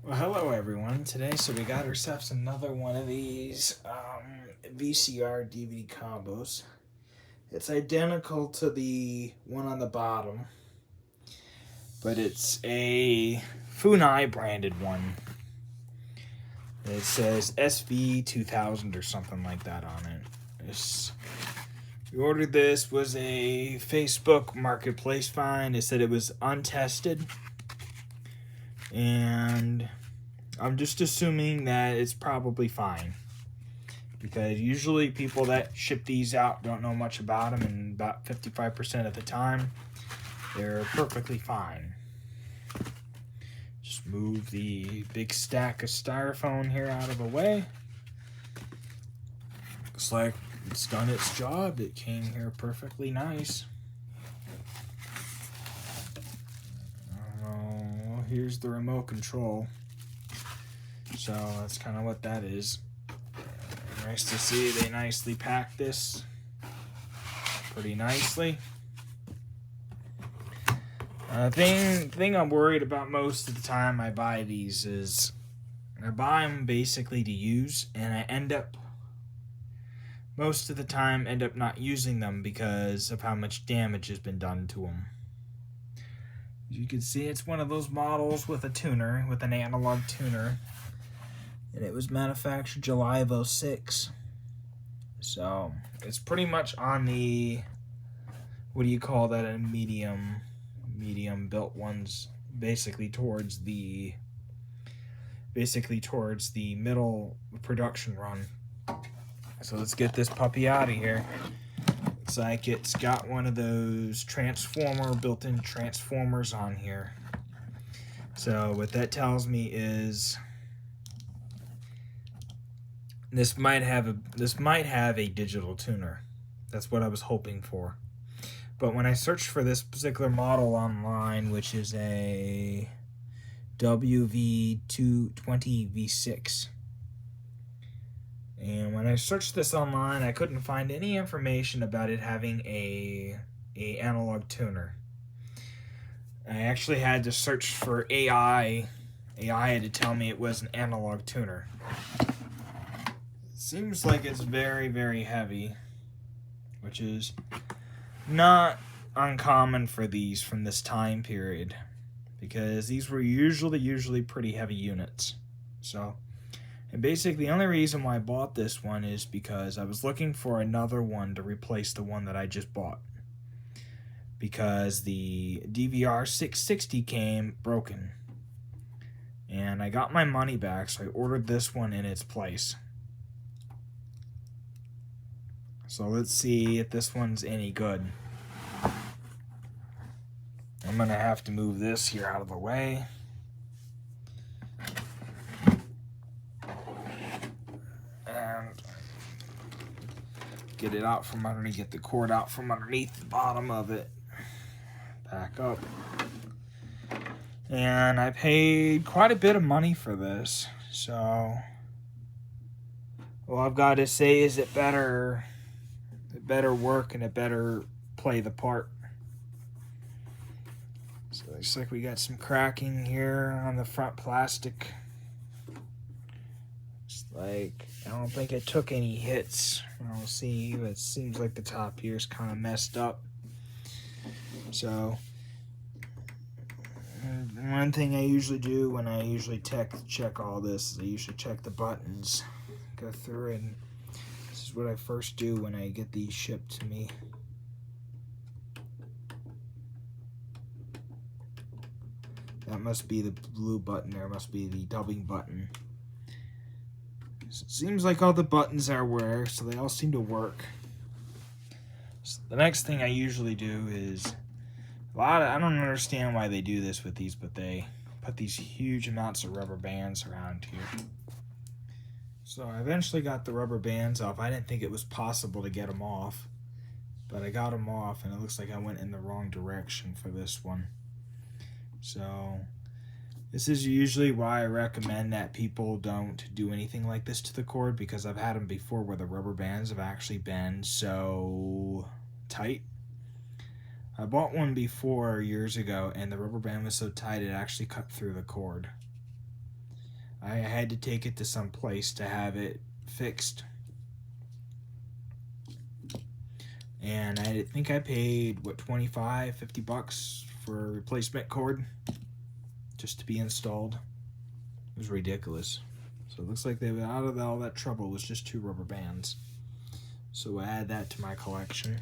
Well, hello everyone. Today, we got ourselves another one of these VCR DVD combos. It's identical to the one on the bottom, but it's a Funai branded one. It says SV2000 or something like that on it. We ordered this, was a Facebook marketplace find. It said it was untested, and I'm just assuming that it's probably fine, because usually people that ship these out don't know much about them, and about 55% of the time they're perfectly fine. Just move the big stack of styrofoam here out of the way. Looks like it's done its job. It came here perfectly nice. Oh, here's the remote control. So that's kind of what that is. Nice to see they nicely packed this pretty nicely. Thing I'm worried about most of the time I buy these is I buy them basically to use, and I most of the time end up not using them because of how much damage has been done to them. As you can see, it's one of those models with a tuner, with an analog tuner. And it was manufactured July of 2006. So it's pretty much on the, what do you call that, a medium built ones, basically towards the middle production run. So let's get this puppy out of here. Looks like it's got one of those built-in transformers on here. So what that tells me is this might have a digital tuner. That's what I was hoping for. But when I searched for this particular model online, which is a WV20V6, and when I searched this online, I couldn't find any information about it having a analog tuner. I actually had to search for AI. AI had to tell me it was an analog tuner. Seems like it's very, very heavy, which is not uncommon for these from this time period, because these were usually pretty heavy units. So, and basically the only reason why I bought this one is because I was looking for another one to replace the one that I just bought, because the DVR 660 came broken, and I got my money back, so I ordered this one in its place. So let's see if this one's any good. I'm gonna have to move this here out of the way. And get it out from underneath, get the cord out from underneath the bottom of it. Back up. And I paid quite a bit of money for this. So all I've got to say is it better work, and it better play the part. So it looks like we got some cracking here on the front plastic. It's like, I don't think it took any hits. I'll see, but it seems like the top here is kind of messed up. So one thing I usually do when I check all this is I usually check the buttons, go through, and this is what I first do when I get these shipped to me. That must be the blue button there, must be the dubbing button. So it seems like all the buttons are where, so they all seem to work. So the next thing I usually do is, I don't understand why they do this with these, but they put these huge amounts of rubber bands around here. So I eventually got the rubber bands off. I didn't think it was possible to get them off, but I got them off, and it looks like I went in the wrong direction for this one. So this is usually why I recommend that people don't do anything like this to the cord, because I've had them before where the rubber bands have actually been so tight. I bought one before years ago, and the rubber band was so tight it actually cut through the cord. I had to take it to some place to have it fixed. And I think I paid, what, 25, 50 bucks for a replacement cord just to be installed. It was ridiculous. So it looks like they were out of all that trouble. It was just 2 rubber bands. So I add that to my collection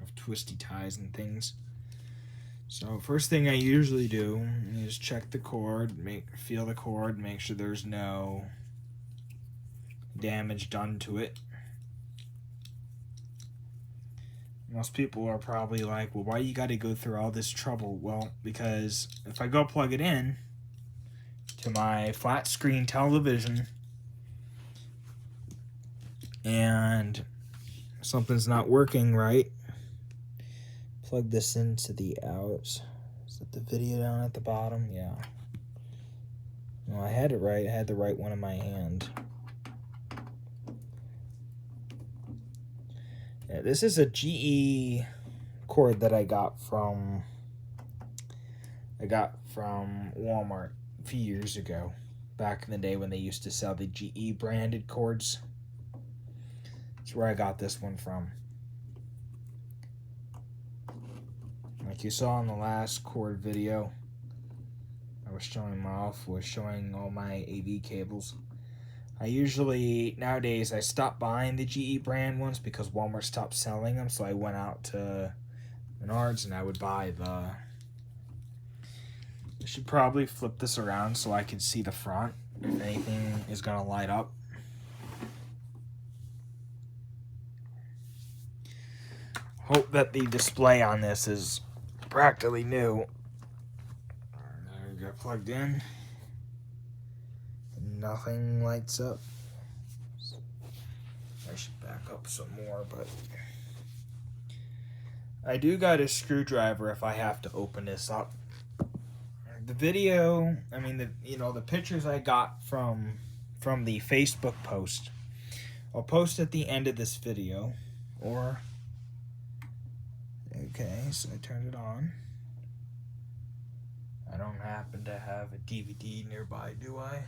of twisty ties and things. So first thing I usually do is check the cord, feel the cord, make sure there's no damage done to it. Most people are probably like, well, why you got to go through all this trouble? Well, because if I go plug it in to my flat screen television and something's not working right, plug this into the outs. Is that the video down at the bottom? Yeah. No, I had it right. I had the right one in my hand. Yeah, this is a GE cord that I got from Walmart a few years ago, back in the day when they used to sell the GE branded cords. That's where I got this one from. Like you saw in the last cord video, I was showing all my AV cables. I usually, nowadays, I stopped buying the GE brand ones because Walmart stopped selling them, so I went out to Menards and I would buy the... I should probably flip this around so I can see the front, if anything is going to light up. Hope that the display on this is practically new. There we go, plugged in. Nothing lights up. I should back up some more, but I do got a screwdriver if I have to open this up. The video, I mean, the pictures I got from the Facebook post, I'll post at the end of this video, or okay, so I turned it on. I don't happen to have a DVD nearby, do I?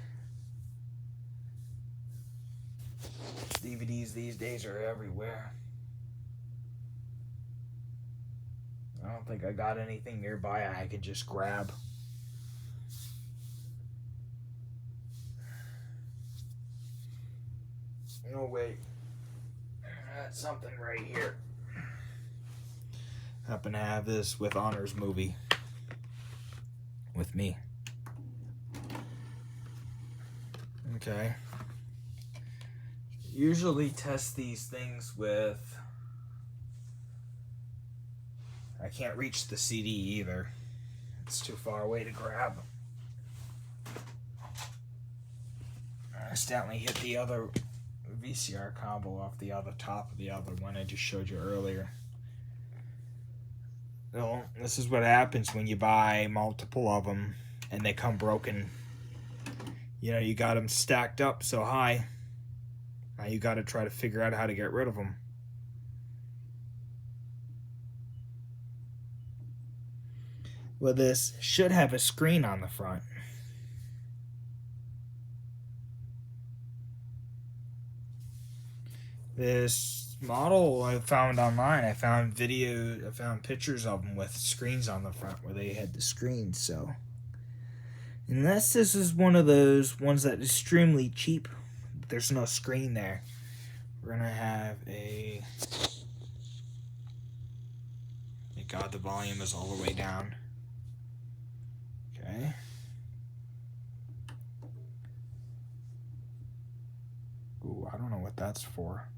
DVDs these days are everywhere. I don't think I got anything nearby I could just grab. No, wait. That's something right here. Happen to have this with Honors movie with me. Okay. Usually test these things with... I can't reach the CD either. It's too far away to grab. I accidentally hit the other VCR combo off the other top of the other one I just showed you earlier. Well, this is what happens when you buy multiple of them and they come broken. You know, you got them stacked up so high. Now you got to try to figure out how to get rid of them. Well, this should have a screen on the front. This model I found online, I found pictures of them with screens on the front where they had the screens, so. Unless this is one of those ones that is extremely cheap, there's no screen there. We're gonna have a... Thank God the volume is all the way down. Okay. Ooh, I don't know what that's for.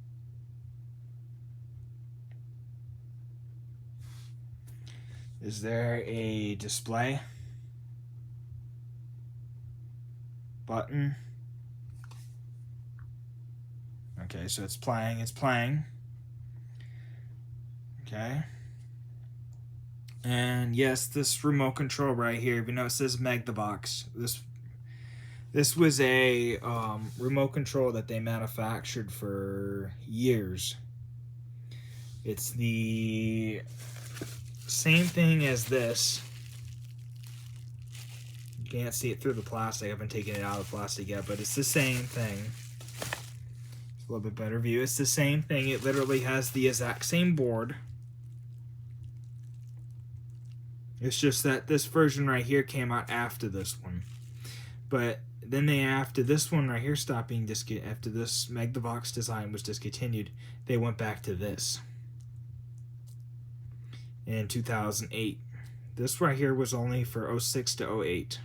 Is there a display button? Okay, so it's playing. Okay. And yes, this remote control right here, even though it says Megdabox, this was a remote control that they manufactured for years. It's the same thing as this, You can't see it through the plastic. I haven't taken it out of the plastic yet, but it's the same thing. It's a little bit better view. It's the same thing. It literally has the exact same board. It's just that this version right here came out after this one. But then after this one right here stopped being discontinued, after this Magnavox design was discontinued, they went back to this in 2008. This right here was only for 06 to 08.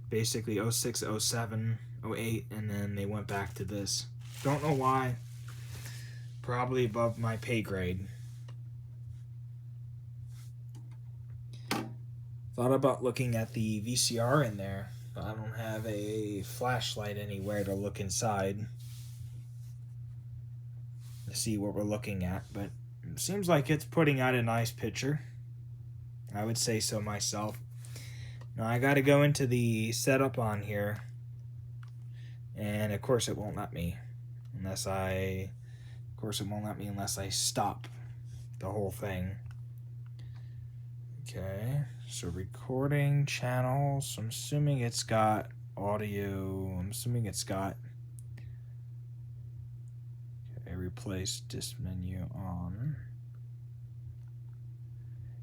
Basically 06, 07, 08, and then they went back to this. Don't know why. Probably above my pay grade. Thought about looking at the VCR in there, but I don't have a flashlight anywhere to look inside to see what we're looking at, but it seems like it's putting out a nice picture. I would say so myself. Now I got to go into the setup on here, and of course it won't let me unless I stop the whole thing. Okay, so recording channels. I'm assuming it's got audio. I'm assuming it's got. Okay, replace this menu on.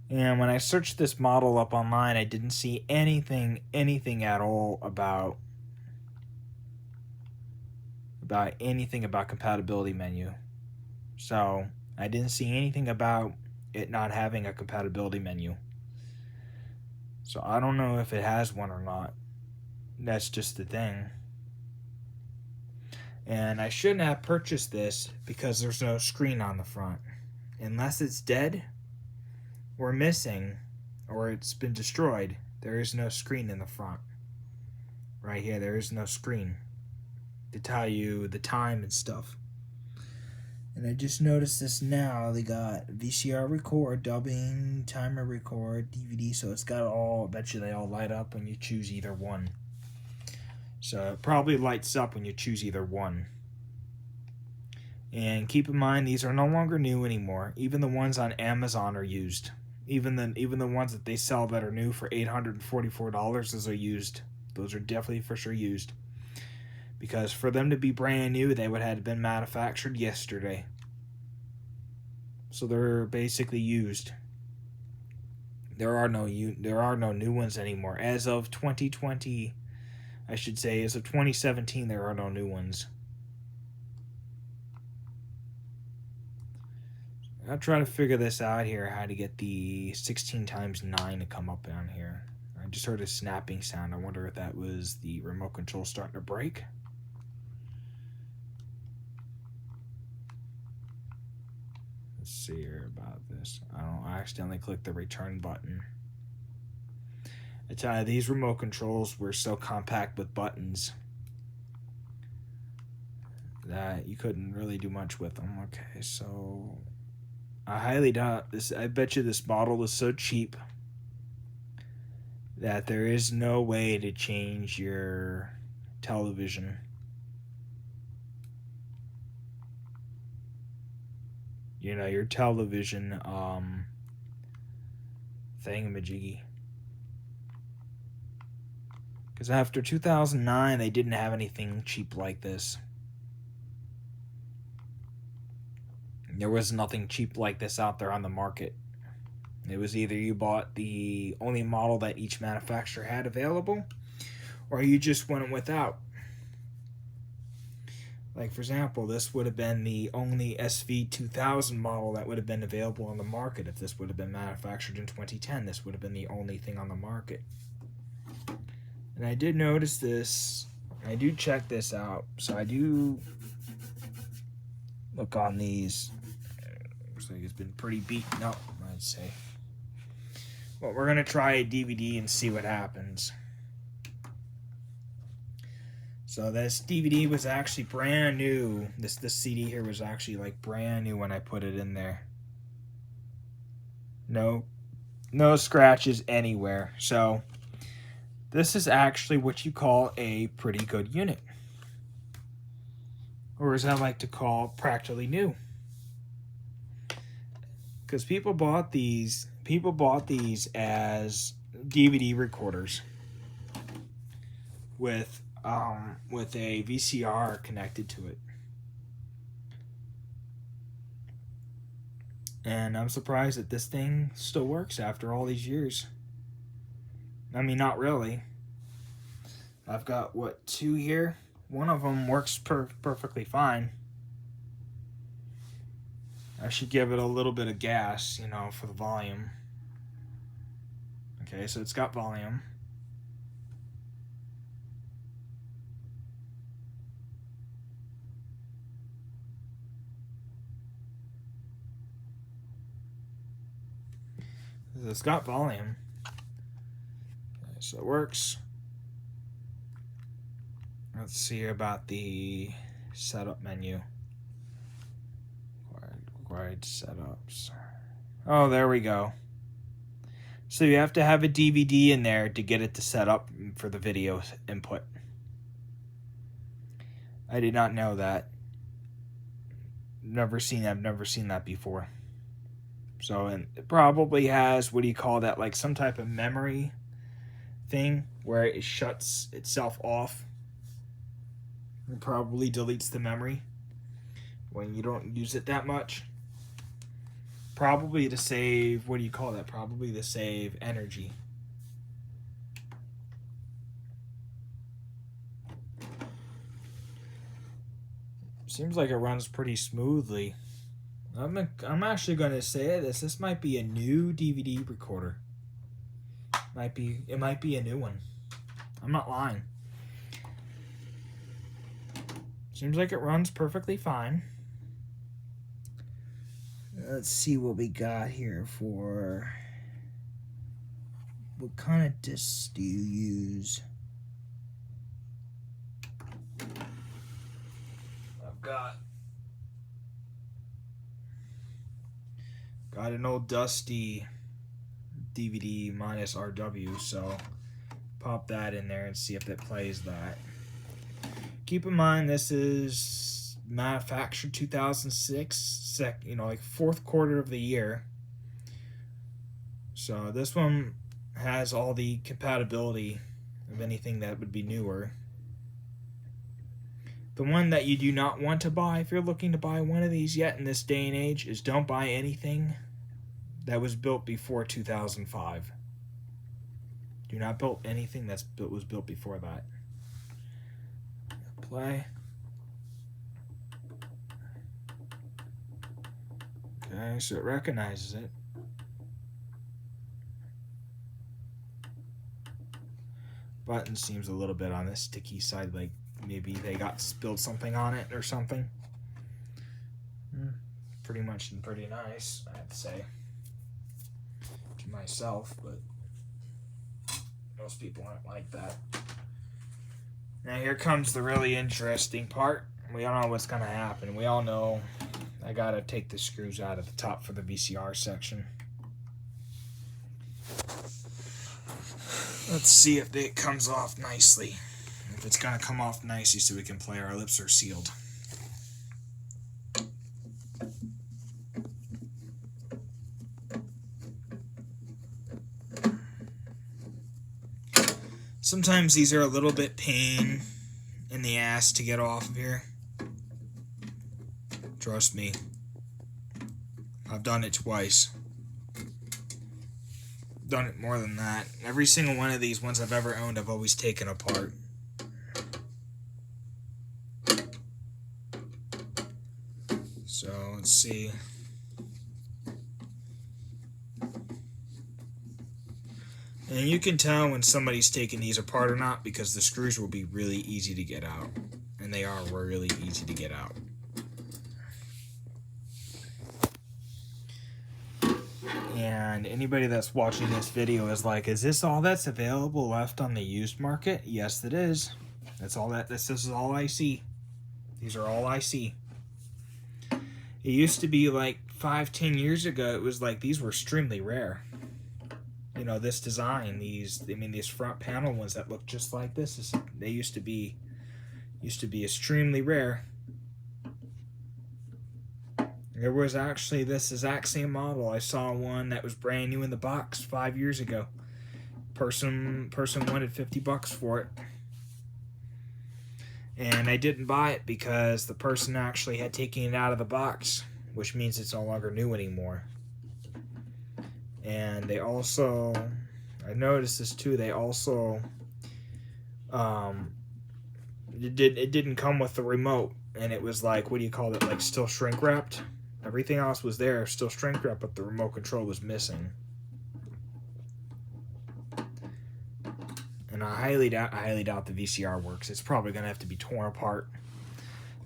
And when I searched this model up online, I didn't see anything at all about anything about compatibility menu. So I didn't see anything about it not having a compatibility menu. So I don't know if it has one or not. That's just the thing. And I shouldn't have purchased this because there's no screen on the front. Unless it's dead or missing or it's been destroyed, there is no screen in the front. Right here, there is no screen to tell you the time and stuff. And I just noticed this now. They got VCR record, dubbing, timer record, DVD. So it's got all, I bet you they all light up when you choose either one. So it probably lights up when you choose either one. And keep in mind, these are no longer new anymore. Even the ones on Amazon are used. Even the ones that they sell that are new for $844, those are used. Those are definitely for sure used. Because for them to be brand new, they would have been manufactured yesterday. So they're basically used. There are no new ones anymore. As of 2020, I should say, as of 2017, there are no new ones. I'll try to figure this out here, how to get the 16x9 to come up on here. I just heard a snapping sound. I wonder if that was the remote control starting to break. Let's see here about this. I accidentally clicked the return button. I tell you, these remote controls were so compact with buttons that you couldn't really do much with them. Okay, so I highly doubt this. I bet you this model is so cheap that there is no way to change your television. You know, your television thingamajiggy. Because after 2009, they didn't have anything cheap like this. There was nothing cheap like this out there on the market. It was either you bought the only model that each manufacturer had available, or you just went without. Like, for example, this would have been the only SV2000 model that would have been available on the market. If this would have been manufactured in 2010, this would have been the only thing on the market. And I did notice this. I do check this out. So I do look on these. Looks like it's been pretty beaten up, I'd say. But we're going to try a DVD and see what happens. So this DVD was actually brand new. This CD here was actually like brand new when I put it in there. No scratches anywhere. So this is actually what you call a pretty good unit. Or as I like to call, practically new. Because people bought these as DVD recorders with a VCR connected to it. And I'm surprised that this thing still works after all these years. I mean, not really. I've got, what, 2 here? One of them works perfectly fine. I should give it a little bit of gas, you know, for the volume. Okay, so it's got volume. It's got volume. Okay, so it works. Let's see about the setup menu. Required setups. Oh, there we go. So you have to have a DVD in there to get it to set up for the video input. I did not know that. I've never seen that before. So, and it probably has, what do you call that, like some type of memory thing where it shuts itself off. It probably deletes the memory when you don't use it that much. Probably to save, what do you call that? Probably to save energy. Seems like it runs pretty smoothly. I'm actually going to say this. This might be a new DVD recorder. It might be a new one. I'm not lying. Seems like it runs perfectly fine. Let's see what we got here for... What kind of discs do you use? I've got an old dusty DVD minus RW, so pop that in there and see if it plays that. Keep in mind this is manufactured 2006, like 4th quarter of the year. So this one has all the compatibility of anything that would be newer. The one that you do not want to buy, if you're looking to buy one of these yet in this day and age, is don't buy anything that was built before 2005. Do not build anything that was built before that. Play. Okay, so it recognizes it. Button seems a little bit on the sticky side, like maybe they got spilled something on it or something. Pretty much and pretty nice, I'd say, to myself, but most people aren't like that. Now here comes the really interesting part. We all know what's going to happen. We all know I got to take the screws out of the top for the VCR section. Let's see if it comes off nicely. If it's going to come off nicely so we can play, our lips are sealed. Sometimes these are a little bit pain in the ass to get off of here. Trust me. I've done it twice. Done it more than that. Every single one of these ones I've ever owned, I've always taken apart. So let's see. And you can tell when somebody's taking these apart or not because the screws will be really easy to get out. And they are really easy to get out. And anybody that's watching this video is like, is this all that's available left on the used market? Yes, it is. That's all that, this is all I see. These are all I see. It used to be like 5-10 years ago, it was like these were extremely rare. You know, this design, these front panel ones that look just like this, they used to be extremely rare. There was actually this exact same model. I saw one that was brand new in the box 5 years ago. person wanted $50 for it. And I didn't buy it because the person actually had taken it out of the box, which means it's no longer new anymore. And they also, I noticed this too, they also, it didn't come with the remote, and it was like, what do you call it, like still shrink wrapped? Everything else was there, still shrink wrapped, but the remote control was missing. And I highly doubt the VCR works. It's probably going to have to be torn apart.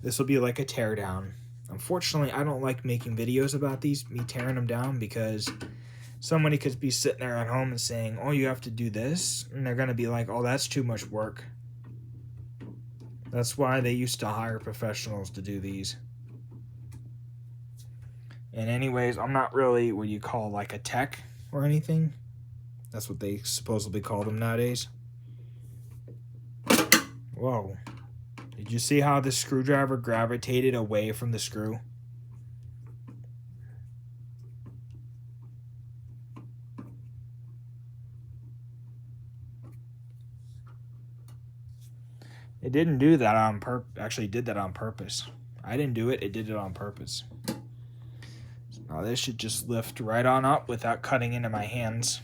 This will be like a teardown. Unfortunately, I don't like making videos about these, me tearing them down, because somebody could be sitting there at home and saying, oh, you have to do this. And they're going to be like, oh, that's too much work. That's why they used to hire professionals to do these. And anyways, I'm not really what you call like a tech or anything. That's what they supposedly call them nowadays. Whoa. Did you see how the screwdriver gravitated away from the screw? It didn't do that on purpose. Actually, it did that on purpose. I didn't do it. It did it on purpose. So now this should just lift right on up without cutting into my hands.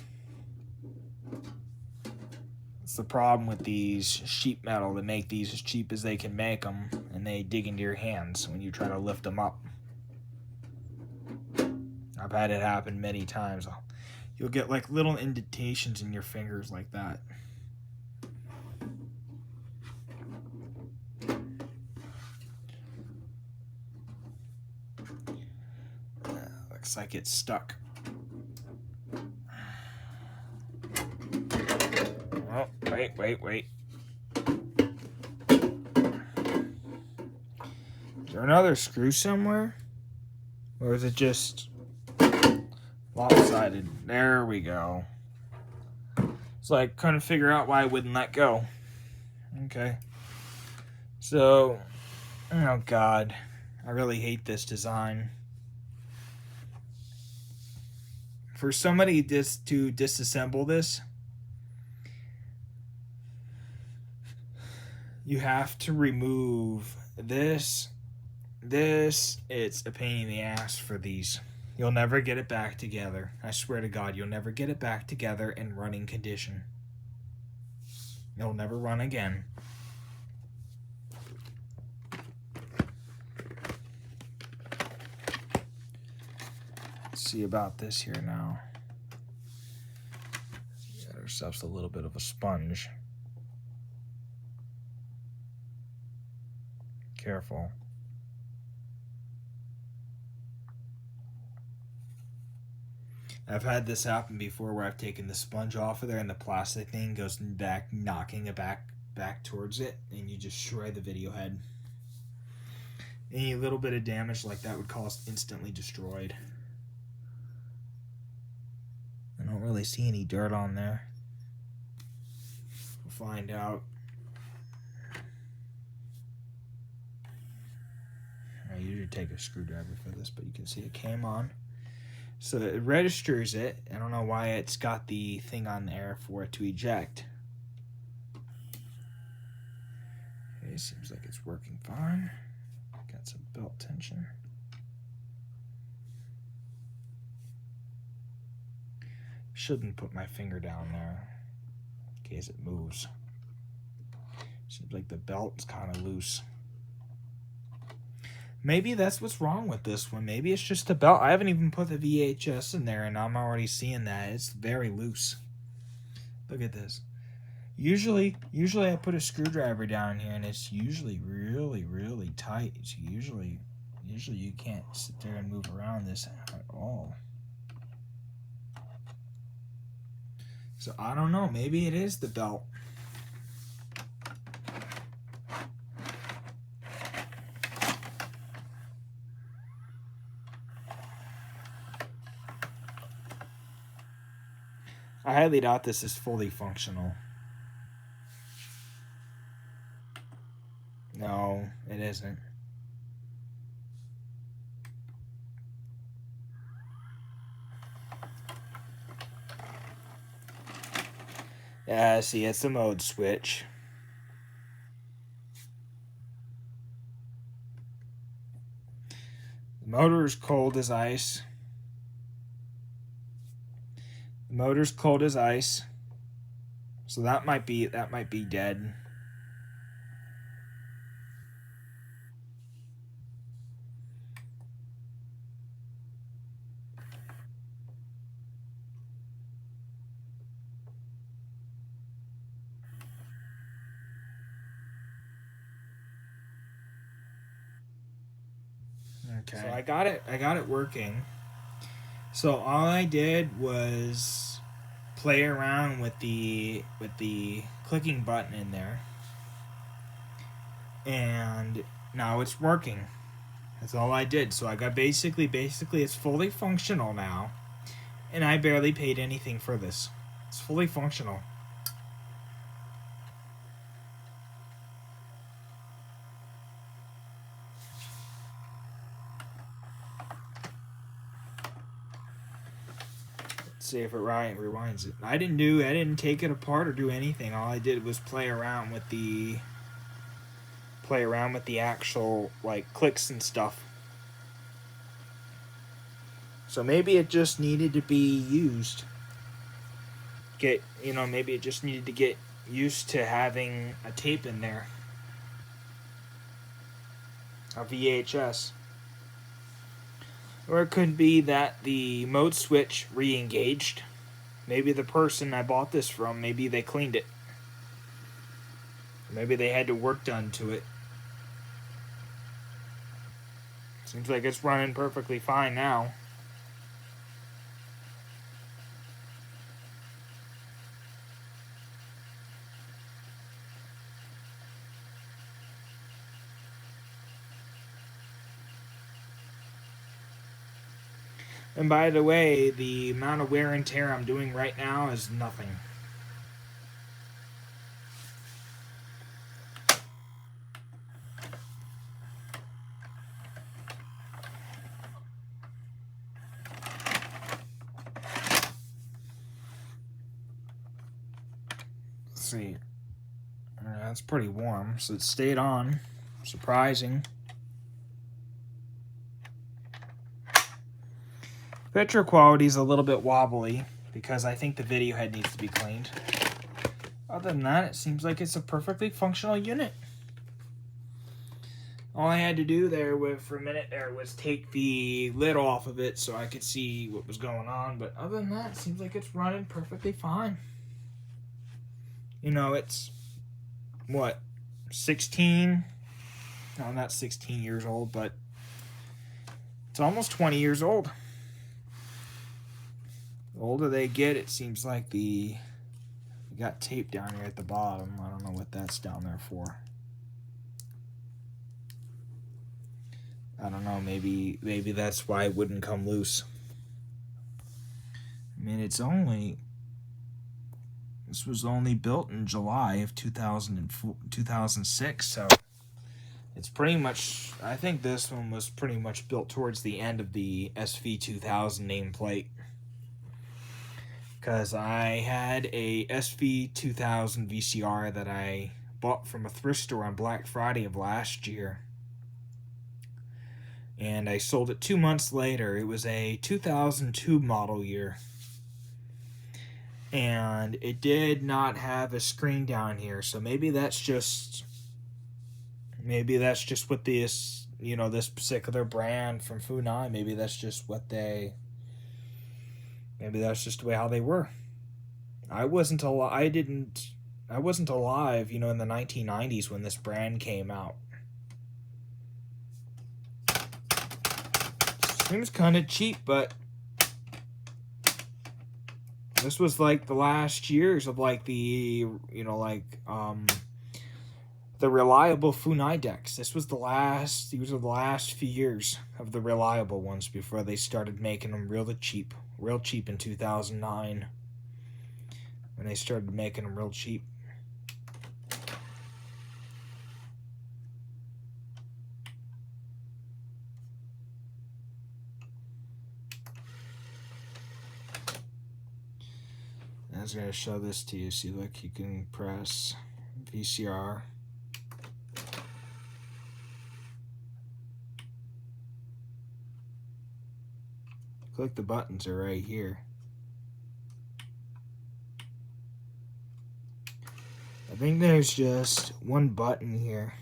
It's the problem with these sheet metal. They make these as cheap as they can make them, and they dig into your hands when you try to lift them up. I've had it happen many times. You'll get like little indentations in your fingers like that. Looks like it's stuck. Oh, wait. Is there another screw somewhere? Or is it just lopsided? There we go. So I couldn't figure out why I wouldn't let go. Okay. So, oh God, I really hate this design. For somebody to disassemble this, you have to remove this. It's a pain in the ass for these. You'll never get it back together. I swear to God, you'll never get it back together in running condition. It'll never run again. Let's see about this here now. Got ourselves a little bit of a sponge. Careful. I've had this happen before where I've taken the sponge off of there and the plastic thing goes back, knocking it back towards it, and you just shred the video head. Any little bit of damage like that would call us instantly destroyed. I don't really see any dirt on there. We'll find out. I usually take a screwdriver for this, but you can see it came on. So it registers it. I don't know why it's got the thing on there for it to eject. Okay, seems like it's working fine. Got some belt tension. Shouldn't put my finger down there in case it moves. Seems like the belt's kind of loose. Maybe that's what's wrong with this one. Maybe it's just a belt. I haven't even put the VHS in there, and I'm already seeing that. It's very loose. Look at this. Usually I put a screwdriver down here, and it's usually really, really tight. It's usually you can't sit there and move around this at all. So I don't know. Maybe it is the belt. I highly doubt this is fully functional. No, it isn't. Yeah, see, it's the mode switch. The motor is cold as ice. The motor's cold as ice. So that might be dead. Okay. So I got it working. So all I did was play around with the clicking button in there. And now it's working. That's all I did. So I got basically it's fully functional now. And I barely paid anything for this. It's fully functional. Let's see if it rewinds it. I didn't take it apart or do anything. All I did was play around with the actual like clicks and stuff. So maybe it just needed to be used. Maybe it just needed to get used to having a tape in there. A VHS. Or it could be that the mode switch re-engaged. Maybe the person I bought this from, maybe they cleaned it. Maybe they had work done to it. Seems like it's running perfectly fine now. And by the way, the amount of wear and tear I'm doing right now is nothing. Let's see. That's pretty warm, so it stayed on. Surprising. Picture quality is a little bit wobbly because I think the video head needs to be cleaned. Other than that, it seems like it's a perfectly functional unit. All I had to do there for a minute there was take the lid off of it so I could see what was going on. But other than that, it seems like it's running perfectly fine. You know, it's, what, 16? No, not 16 years old, but it's almost 20 years old. The older they get, it seems like we got tape down here at the bottom. I don't know what that's down there for. I don't know, maybe that's why it wouldn't come loose. I mean, this was only built in July of 2006, so it's pretty much, I think this one was pretty much built towards the end of the SV2000 nameplate. Because I had a SV2000 VCR that I bought from a thrift store on Black Friday of last year. And I sold it 2 months later. It was a 2002 model year. And it did not have a screen down here. So maybe that's just what this, this particular brand from Funai, maybe that's just what maybe that's just the way how they were. I wasn't alive, in the 1990s when this brand came out. Seems kind of cheap, but this was like the last years of like the reliable Funai decks. These were the last few years of the reliable ones before they started making them real cheap in 2009. When they started making them real cheap. was going to show this to you. See, look, you can press VCR. Click the buttons are right here. I think there's just one button here.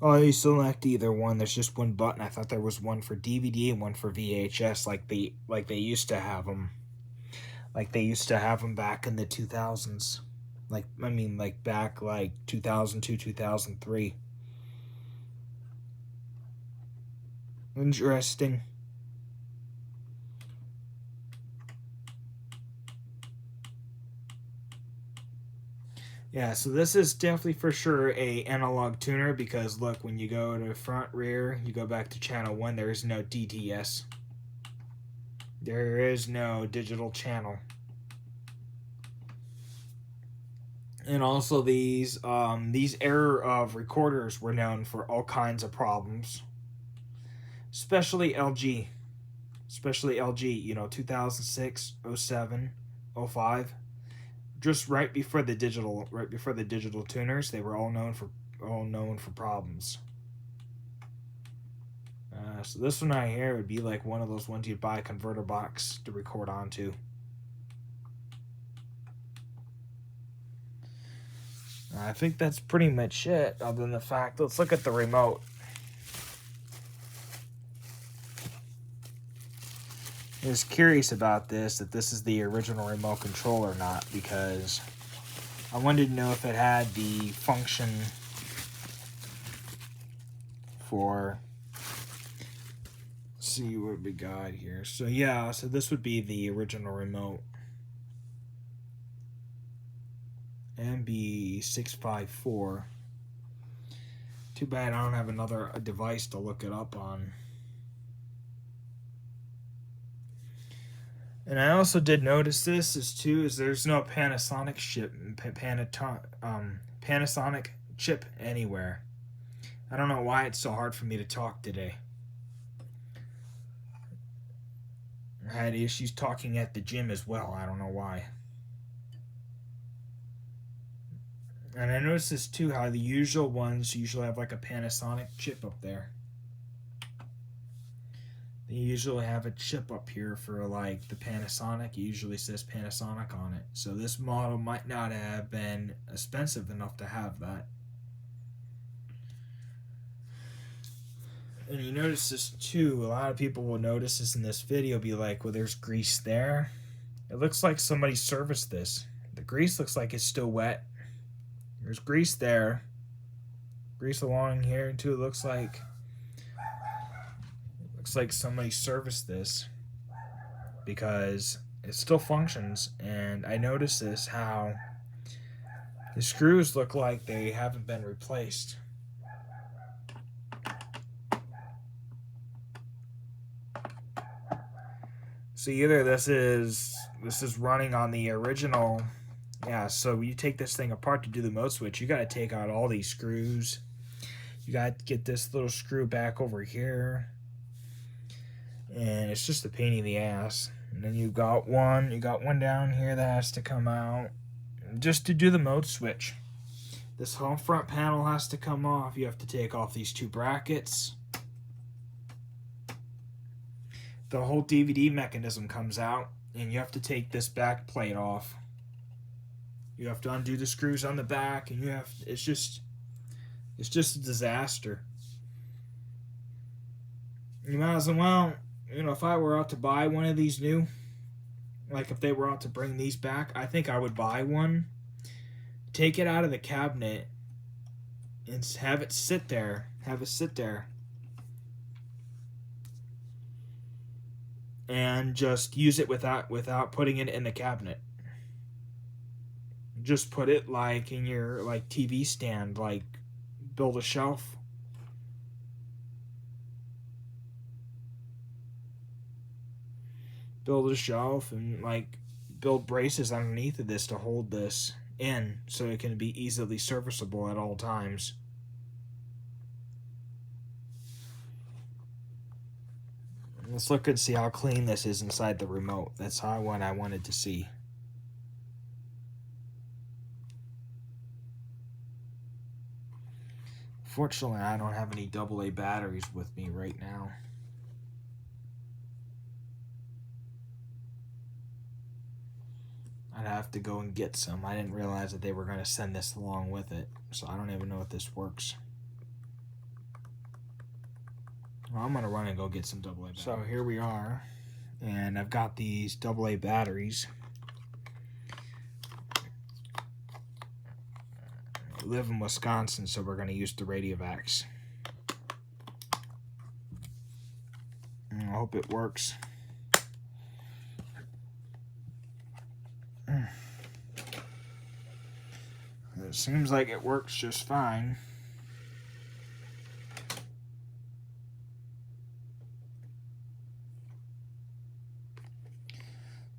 Oh, you select either one. There's just one button. I thought there was one for DVD and one for VHS, like they used to have them. Like they used to have them back in the 2000s. Like back like 2002, 2003. Interesting. Yeah, so this is definitely for sure a analog tuner, because look, when you go to front, rear, you go back to channel 1, there is no DTS. There is no digital channel. And also these era of recorders were known for all kinds of problems. Especially LG. Especially LG, you know, 2006, 07, 05. Just right before the digital tuners, they were all known for problems. So this one right here would be like one of those ones you'd buy a converter box to record onto. I think that's pretty much it, other than the fact, let's look at the remote. I was curious about this, that this is the original remote control or not, because I wanted to know if it had the function for, let's see what we got here. So yeah, so this would be the original remote. MB654. Too bad I don't have another device to look it up on. And I also did notice this is there's no Panasonic chip anywhere. I don't know why it's so hard for me to talk today. I had issues talking at the gym as well. I don't know why. And I noticed this too, how the usual ones usually have like a Panasonic chip up there. They usually have a chip up here for like the Panasonic. It usually says Panasonic on it. So this model might not have been expensive enough to have that. And you notice this too, a lot of people will notice this in this video, be like, well, there's grease there. It looks like somebody serviced this. The grease looks like it's still wet. There's grease there. Grease along here too. It looks like somebody serviced this, because it still functions. And I noticed this, how the screws look like they haven't been replaced. So either this is running on the original. Yeah, so you take this thing apart to do the mode switch, you got to take out all these screws. You got to get this little screw back over here. And it's just a pain in the ass. And then you got one down here that has to come out just to do the mode switch. This whole front panel has to come off. You have to take off these two brackets. The whole DVD mechanism comes out, and you have to take this back plate off. You have to undo the screws on the back, and it's just a disaster. You might as well, you know, if I were out to buy one of these new, like if they were out to bring these back, I think I would buy one, take it out of the cabinet, and have it sit there. And just use it without putting it in the cabinet. Just put it like in your like TV stand, like build a shelf. Build a shelf and like build braces underneath of this to hold this in, so it can be easily serviceable at all times. Let's look and see how clean this is inside the remote. That's how I wanted to see. Unfortunately, I don't have any AA batteries with me right now. I'd have to go and get some. I didn't realize that they were going to send this along with it, so I don't even know if this works. Well, I'm going to run and go get some AA batteries. So here we are, and I've got these AA batteries. I live in Wisconsin, so we're going to use the Radiovacs. I hope it works. It seems like it works just fine.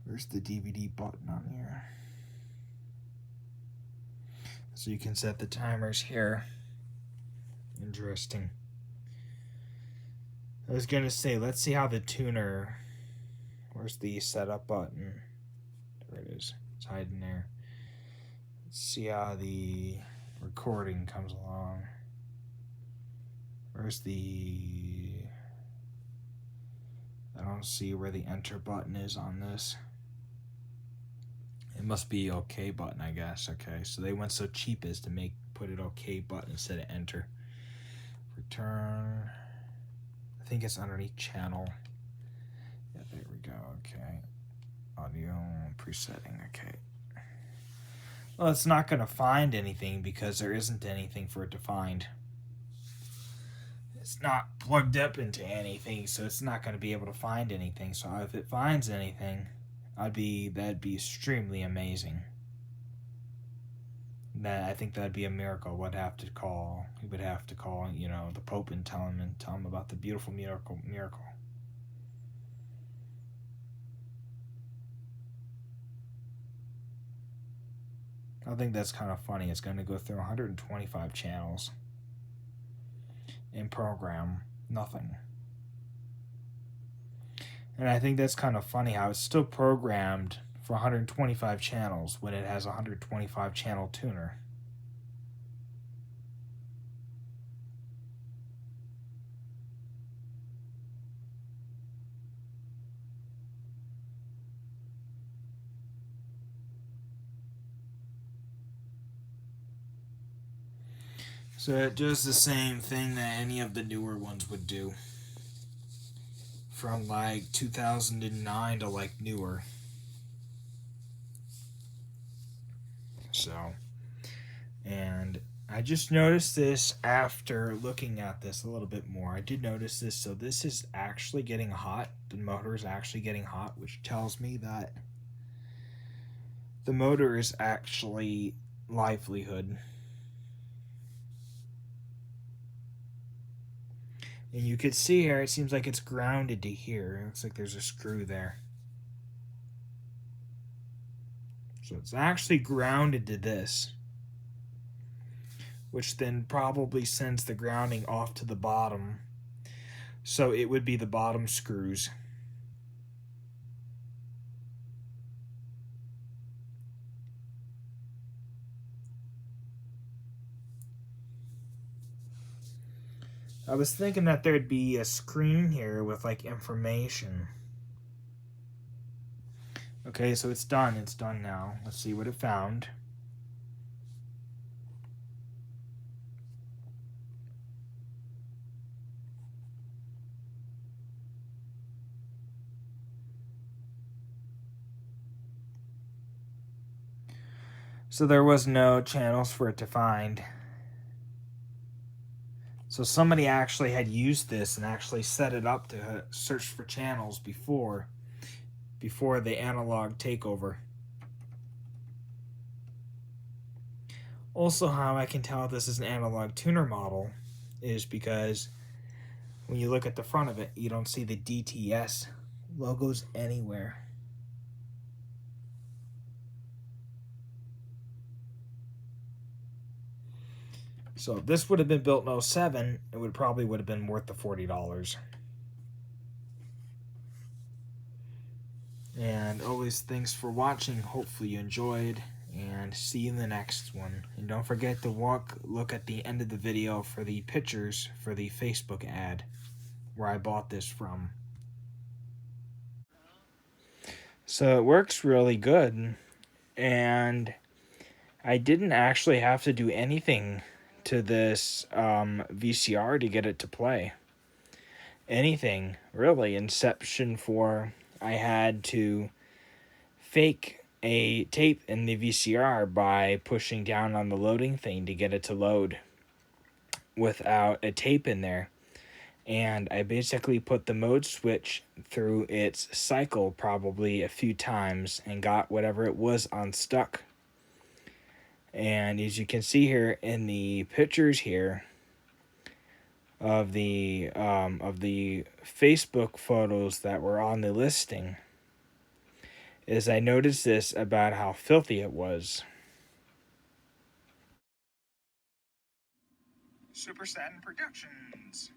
Where's the DVD button on here? So you can set the timers here. Interesting. I was gonna say, let's see how the tuner, where's the setup button? There it is, it's hiding there. Let's see how the recording comes along. Where's the, I don't see where the enter button is on this. It must be OK button, I guess. Okay, so they went so cheap as to put it OK button instead of enter. Return. I think it's underneath channel. Yeah, there we go. Okay. Audio presetting. Okay. Well, it's not going to find anything because there isn't anything for it to find. It's not plugged up into anything, so it's not going to be able to find anything. So if it finds anything, that'd be extremely amazing. I think that'd be a miracle. He would have to call, you know, the Pope and tell him about the beautiful miracle. I think that's kind of funny. It's going to go through 125 channels and program nothing. And I think that's kind of funny how it's still programmed for 125 channels when it has a 125 channel tuner. So it does the same thing that any of the newer ones would do. From like 2009 to like newer. So, and I just noticed this after looking at this a little bit more. I did notice this. So this is actually getting hot. The motor is actually getting hot, which tells me that the motor is actually livelihood. And you could see here, it seems like it's grounded to here. It looks like there's a screw there. So it's actually grounded to this, which then probably sends the grounding off to the bottom. So it would be the bottom screws. I was thinking that there'd be a screen here with like information. Okay, so it's done. It's done now. Let's see what it found. So there was no channels for it to find. So somebody actually had used this and actually set it up to search for channels before the analog takeover. Also, how I can tell this is an analog tuner model is because when you look at the front of it, you don't see the DTS logos anywhere. So if this would have been built in 07, it would have been worth the $40. And always thanks for watching. Hopefully you enjoyed, and and see you in the next one. And don't forget to look at the end of the video for the pictures for the Facebook ad where I bought this from. So it works really good, and I didn't actually have to do anything to this VCR to get it to play. Anything, really. Inception 4, I had to fake a tape in the VCR by pushing down on the loading thing to get it to load without a tape in there. And I basically put the mode switch through its cycle probably a few times and got whatever it was unstuck. And as you can see here in the pictures here of the Facebook photos that were on the listing, is I noticed this about how filthy it was. Super Satin Productions.